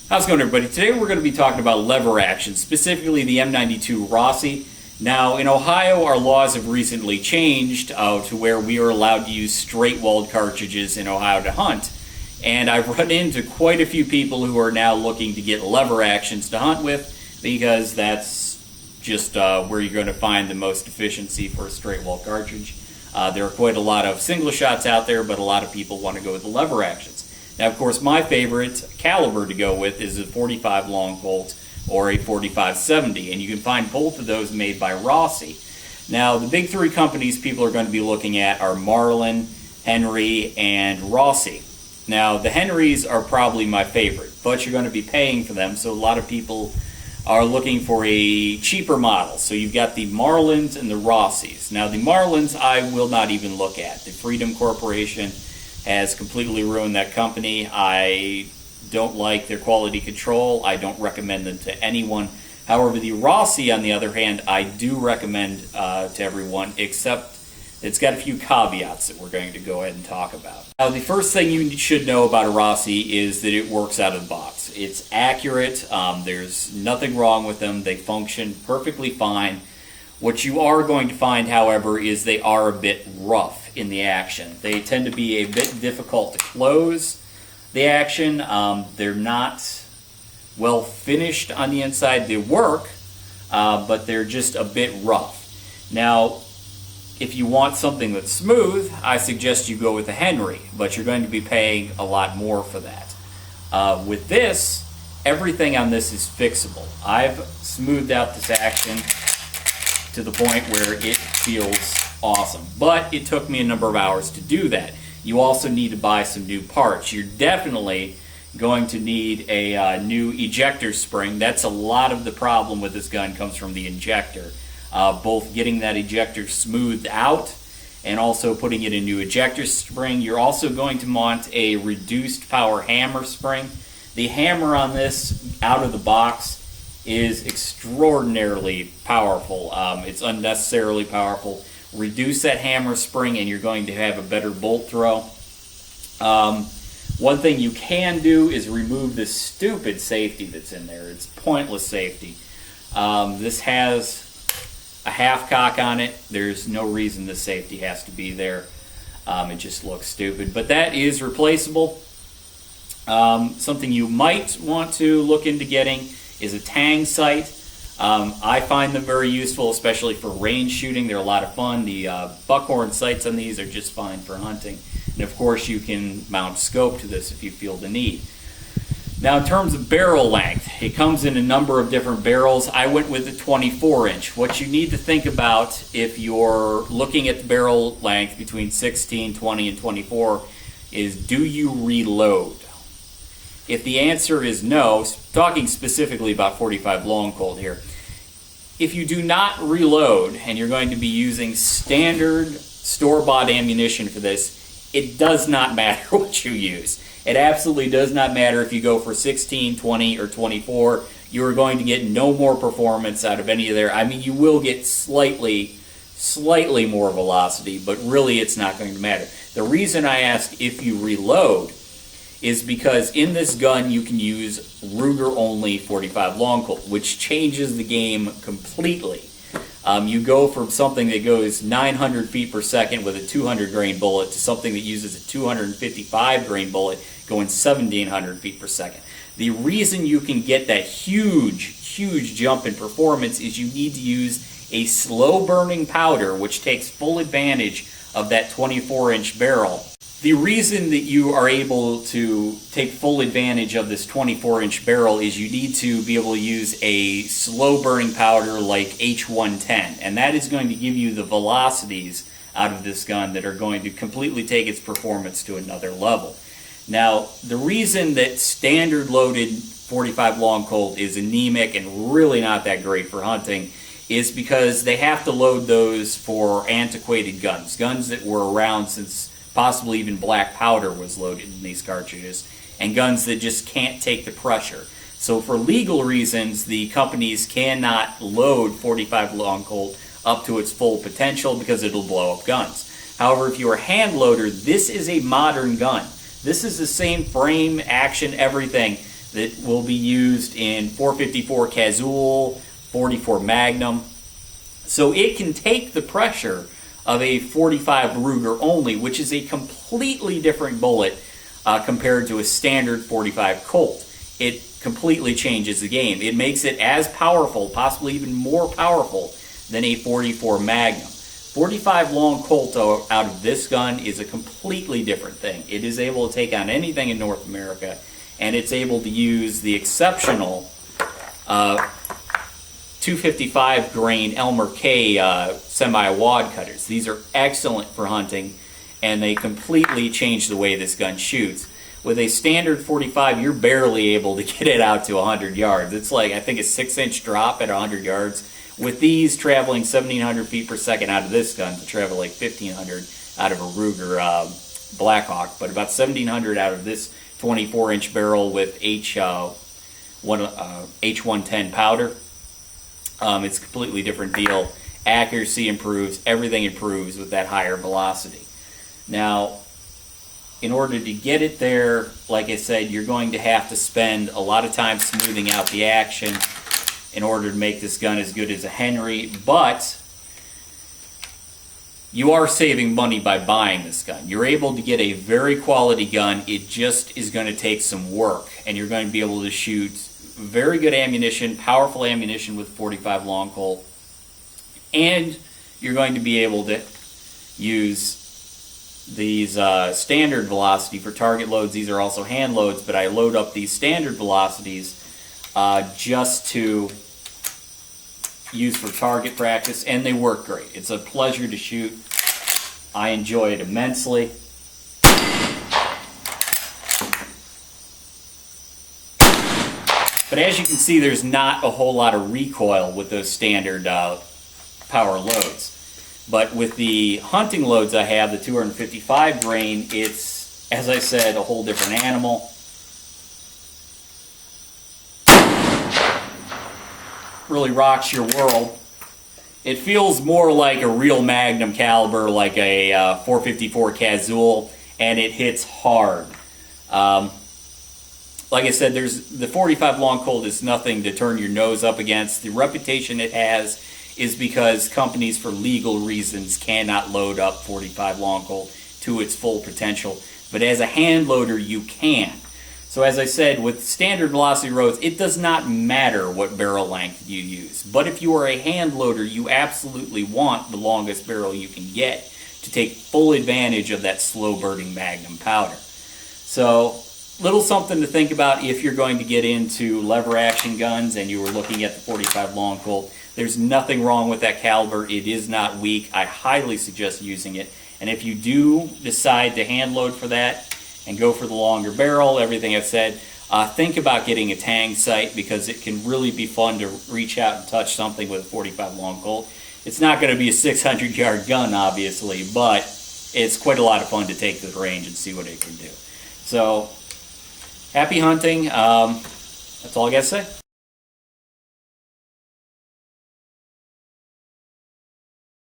How's it going, everybody? Today we're going to be talking about lever action, specifically the M92 Rossi. Now, in Ohio, our laws have recently changed to where we are allowed to use straight-walled cartridges in Ohio to hunt. And I've run into quite a few people who are now looking to get lever actions to hunt with, because that's just where you're going to find the most efficiency for a straight-walled cartridge. There are quite a lot of single shots out there, but a lot of people want to go with the lever actions. Now, of course, my favorite caliber to go with is a 45 long colt or a 45-70, and you can find both of those made by Rossi. Now, the big three companies people are going to be looking at are Marlin, Henry, and Rossi. Now, the Henrys are probably my favorite, but you're going to be paying for them, so a lot of people are looking for a cheaper model. So you've got the Marlins and the Rossis. Now, the Marlins I will not even look at. The Freedom Corporation has completely ruined that company. I don't like their quality control. I don't recommend them to anyone. However, the Rossi, on the other hand, I do recommend to everyone, except it's got a few caveats that we're going to go ahead and talk about. Now, the first thing you should know about a Rossi is that it works out of the box. It's accurate. There's nothing wrong with them. They function perfectly fine. What you are going to find, however, is they are a bit rough in the action. They tend to be a bit difficult to close the action. They're not well finished on the inside. They work, but they're just a bit rough. Now, if you want something that's smooth, I suggest you go with the Henry, but you're going to be paying a lot more for that. With this, everything on this is fixable. I've smoothed out this action to the point where it feels awesome, but it took me a number of hours to do that. You also need to buy some new parts. You're definitely going to need a new ejector spring. That's a lot of the problem with this gun comes from the injector. Both getting that ejector smoothed out and also putting in a new ejector spring. You're also going to mount a reduced power hammer spring. The hammer on this out of the box is extraordinarily powerful. It's unnecessarily powerful. Reduce that hammer spring and you're going to have a better bolt throw. One thing you can do is remove this stupid safety that's in there. It's pointless safety. This has a half cock on it. There's no reason the safety has to be there. It just looks stupid, but that is replaceable. Something you might want to look into getting is a Tang Sight. I find them very useful, especially for range shooting. They're a lot of fun. The buckhorn sights on these are just fine for hunting. And of course, you can mount scope to this if you feel the need. Now, in terms of barrel length, it comes in a number of different barrels. I went with the 24-inch. What you need to think about if you're looking at the barrel length between 16, 20, and 24 is, do you reload? If the answer is no, talking specifically about 45 long colt here, if you do not reload and you're going to be using standard store-bought ammunition for this, it does not matter what you use. It absolutely does not matter if you go for 16, 20, or 24. You are going to get no more performance out of any of their. I mean, you will get slightly more velocity, but really it's not going to matter. The reason I ask if you reload is because in this gun you can use Ruger-only 45 long colt, which changes the game completely. You go from something that goes 900 feet per second with a 200 grain bullet to something that uses a 255 grain bullet going 1700 feet per second. The reason you can get that huge jump in performance is you need to use a slow burning powder which takes full advantage of that 24-inch barrel. The reason that you are able to take full advantage of this 24-inch barrel is you need to be able to use a slow-burning powder like H110, and that is going to give you the velocities out of this gun that are going to completely take its performance to another level. Now, the reason that standard loaded 45 long colt is anemic and really not that great for hunting is because they have to load those for antiquated guns that were around since possibly even black powder was loaded in these cartridges, and guns that just can't take the pressure. So for legal reasons, the companies cannot load 45 long colt up to its full potential because it'll blow up guns. However, if you're a hand loader, this is a modern gun. This is the same frame, action, everything that will be used in 454 Cazul, 44 Magnum. So it can take the pressure of a 45 Ruger only, which is a completely different bullet compared to a standard 45 Colt. It completely changes the game. It makes it as powerful, possibly even more powerful, than a 44 Magnum. 45 long Colt out of this gun is a completely different thing. It is able to take on anything in North America, and it's able to use the exceptional 255 grain Elmer K semi-wad cutters. These are excellent for hunting, and they completely change the way this gun shoots. With a standard 45, you're barely able to get it out to 100 yards. It's like, I think, a 6-inch drop at 100 yards. With these traveling 1,700 feet per second out of this gun to travel like 1,500 out of a Ruger Blackhawk, but about 1,700 out of this 24-inch barrel with H110 powder. It's a completely different deal. Accuracy improves, everything improves with that higher velocity. Now, in order to get it there, like I said, you're going to have to spend a lot of time smoothing out the action in order to make this gun as good as a Henry, but you are saving money by buying this gun. You're able to get a very quality gun. It just is going to take some work, and you're going to be able to shoot very good ammunition, powerful ammunition with 45 long Colt, and you're going to be able to use these standard velocity for target loads. These are also hand loads, but I load up these standard velocities just to use for target practice, and they work great. It's a pleasure to shoot. I enjoy it immensely. But as you can see, there's not a whole lot of recoil with those standard power loads. But with the hunting loads I have, the 255 grain, it's, as I said, a whole different animal. Really rocks your world. It feels more like a real Magnum caliber, like a 454 Cazul, and it hits hard. Like I said, the 45 long Colt is nothing to turn your nose up against. The reputation it has is because companies, for legal reasons, cannot load up 45 long Colt to its full potential. But as a hand loader, you can. So as I said, with standard velocity roads, it does not matter what barrel length you use. But if you are a hand loader, you absolutely want the longest barrel you can get to take full advantage of that slow burning Magnum powder. So, little something to think about if you're going to get into lever action guns and you were looking at the 45 long Colt. There's nothing wrong with that caliber. It is not weak. I highly suggest using it. And if you do decide to hand load for that and go for the longer barrel, everything I've said, think about getting a Tang Sight, because it can really be fun to reach out and touch something with a 45 long Colt. It's not going to be a 600-yard gun, obviously, but it's quite a lot of fun to take to the range and see what it can do. So, happy hunting. That's all I got to say.